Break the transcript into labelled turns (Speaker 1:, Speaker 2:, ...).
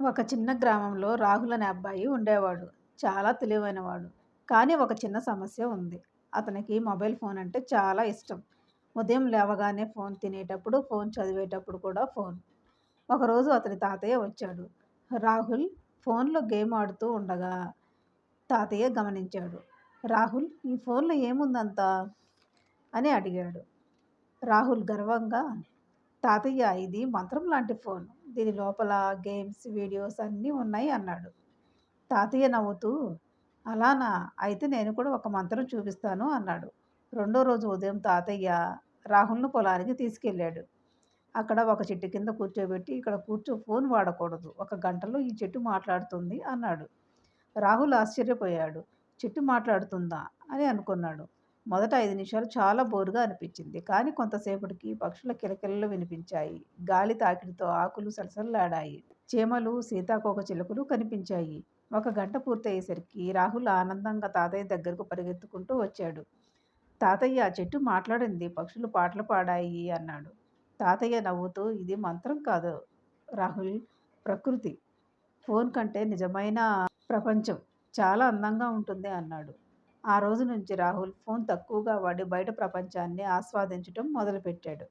Speaker 1: ఒక చిన్న గ్రామంలో రాహుల్ అనే అబ్బాయి ఉండేవాడు. చాలా తెలివైనవాడు. కానీ ఒక చిన్న సమస్య ఉంది. అతనికి మొబైల్ ఫోన్ అంటే చాలా ఇష్టం. ఉదయం లేవగానే ఫోన్, తినేటప్పుడు ఫోన్, చదివేటప్పుడు కూడా ఫోన్. ఒకరోజు అతని తాతయ్య వచ్చాడు. రాహుల్ ఫోన్‌లో గేమ్ ఆడుతూ ఉండగా తాతయ్య గమనించాడు. "రాహుల్, ఈ ఫోన్‌లో ఏముందంత?" అని అడిగాడు. రాహుల్ గర్వంగా, "తాతయ్య, ఇది మంత్రం లాంటి ఫోన్. దీని లోపల గేమ్స్, వీడియోస్ అన్నీ ఉన్నాయి" అన్నాడు. తాతయ్య నవ్వుతూ, "అలానా? అయితే నేను కూడా ఒక మంత్రం చూపిస్తాను" అన్నాడు. రెండో రోజు ఉదయం తాతయ్య రాహుల్‌ను పొలానికి తీసుకెళ్ళాడు. అక్కడ ఒక చెట్టు కింద కూర్చోబెట్టి, "ఇక్కడ కూర్చో, ఫోన్ వాడకూడదు. ఒక గంటలో ఈ చెట్టు మాట్లాడుతుంది" అన్నాడు. రాహుల్ ఆశ్చర్యపోయాడు. చెట్టు మాట్లాడుతుందా అని అనుకున్నాడు. మొదట 5 నిమిషాలు చాలా బోరుగా అనిపించింది. కానీ కొంతసేపటికి పక్షుల కిలకిలలు వినిపించాయి. గాలి తాకిడితో ఆకులు సలసలలాడాయి. చీమలు, సీతాకోకచిలుకలు కనిపించాయి. ఒక గంట పూర్తయ్యేసరికి రాహుల్ ఆనందంగా తాతయ్య దగ్గరకు పరిగెత్తుకుంటూ వచ్చాడు. "తాతయ్య, ఆ చెట్టు మాట్లాడింది, పక్షులు పాటలు పాడాయి" అన్నాడు. తాతయ్య నవ్వుతూ, "ఇది మంత్రం కాదు రాహుల్, ప్రకృతి. ఫోన్ కంటే నిజమైన ప్రపంచం చాలా అందంగా ఉంటుంది" అన్నాడు. ఆ రోజు నుంచి రాహుల్ ఫోన్ తక్కువగా వాడి బయట ప్రపంచాన్ని ఆస్వాదించటం మొదలుపెట్టాడు.